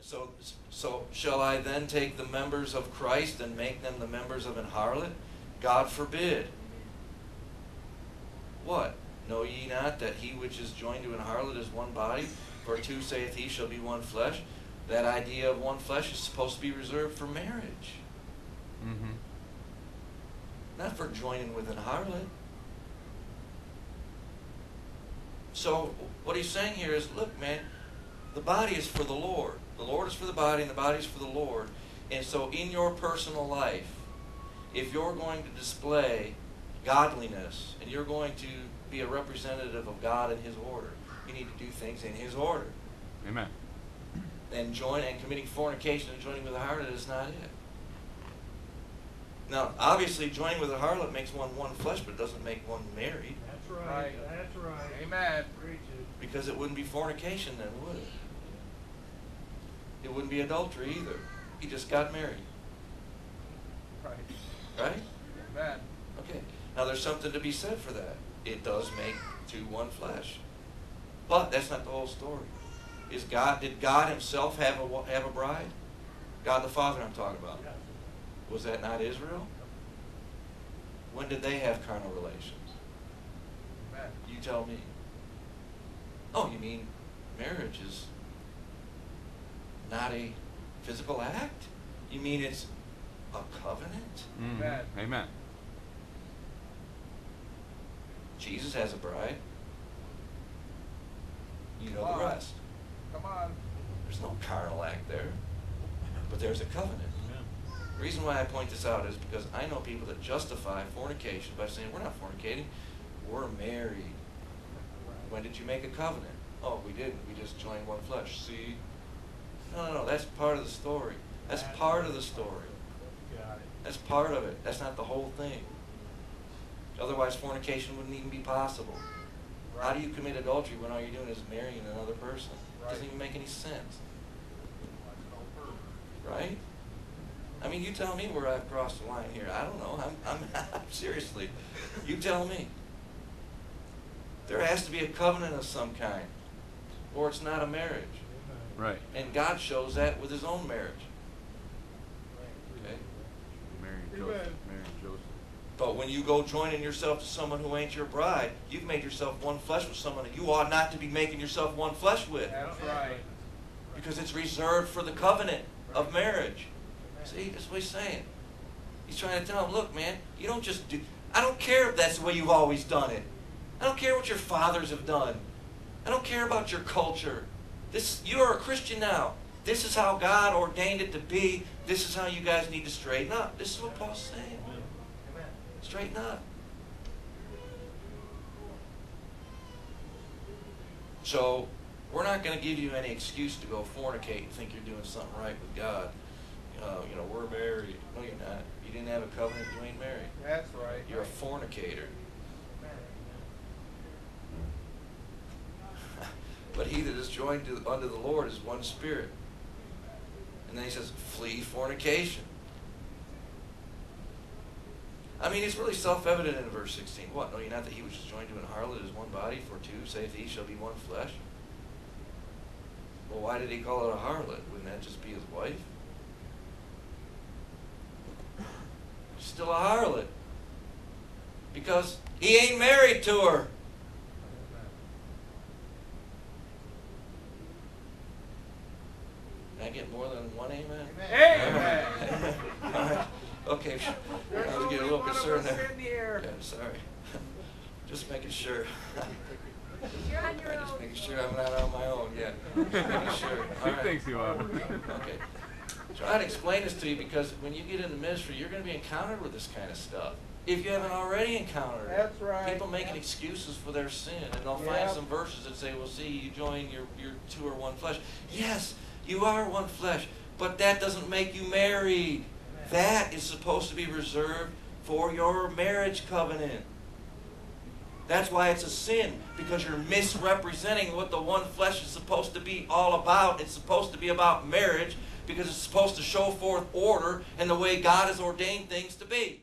So shall I then take the members of Christ and make them the members of an harlot? God forbid. What? Know ye not that he which is joined to an harlot is one body? For two, saith he, shall be one flesh. That idea of one flesh is supposed to be reserved for marriage. Mm-hmm. Not for joining with an harlot. So what he's saying here is, look, man, the body is for the Lord. The Lord is for the body, and the body is for the Lord. And so in your personal life, if you're going to display godliness, and you're going to be a representative of God in His order, you need to do things in His order. Amen. And committing fornication and joining with a harlot is not it. Now, obviously, joining with a harlot makes one flesh, but it doesn't make one married. That's right. That's right. Amen. Preach it. Because it wouldn't be fornication then, would it? It wouldn't be adultery either. He just got married. Right. Right? Amen. Okay. Now, there's something to be said for that. It does make two one flesh. But that's not the whole story. Did God Himself have a bride? God the Father I'm talking about. Was that not Israel? When did they have carnal relations? Amen. You tell me. Oh, you mean marriage is not a physical act? You mean it's a covenant? Mm-hmm. Amen. Amen. Jesus has a bride. You know Come the on. rest. Come on. There's no carnal act there. But there's a covenant. The reason why I point this out is because I know people that justify fornication by saying, we're not fornicating, we're married. When did you make a covenant? Oh, we didn't. We just joined one flesh. See? No. That's part of the story. That's part of the story. Got it. That's part of it. That's not the whole thing. Otherwise, fornication wouldn't even be possible. Right. How do you commit adultery when all you're doing is marrying another person? It Right. doesn't even make any sense. Right? I mean, you tell me where I've crossed the line here. I don't know. I'm seriously. You tell me. There has to be a covenant of some kind, or it's not a marriage. Right. And God shows that with His own marriage. Okay? Mary and Amen. Joseph. Mary and Joseph. But when you go joining yourself to someone who ain't your bride, you've made yourself one flesh with someone that you ought not to be making yourself one flesh with. That's right. Because it's reserved for the covenant of marriage. See, that's what he's saying. He's trying to tell him, look, man, you don't just do... I don't care if that's the way you've always done it. I don't care what your fathers have done. I don't care about your culture. You are a Christian now. This is how God ordained it to be. This is how you guys need to straighten up. This is what Paul's saying. Straighten up. So, we're not going to give you any excuse to go fornicate and think you're doing something right with God. We're married. No, you're not. You didn't have a covenant, you ain't married. That's right. You're a fornicator. But he that is joined unto the Lord is one spirit. And then he says, flee fornication. I mean, it's really self-evident in verse 16. What? Know ye not that he which is joined to an harlot is one body? For two, saith he, shall be one flesh. Well, why did he call it a harlot? Wouldn't that just be his wife? Still a harlot. Because he ain't married to her. Can I get more than one amen? Amen. All right. Okay. I was getting a little concerned there. In the air. Yeah, sorry. Just making sure. You're on your Just own. making sure I'm not on my own. Yeah. Just making sure. All He right. thinks you are. Okay. Try to explain this to you because when you get into ministry, you're going to be encountered with this kind of stuff. If you haven't already encountered it. That's right. People making excuses for their sin, and they'll find some verses that say, well, see, you join your two are one flesh. Yes, you are one flesh, but that doesn't make you married. That is supposed to be reserved for your marriage covenant. That's why it's a sin, because you're misrepresenting what the one flesh is supposed to be all about. It's supposed to be about marriage, because it's supposed to show forth order and the way God has ordained things to be.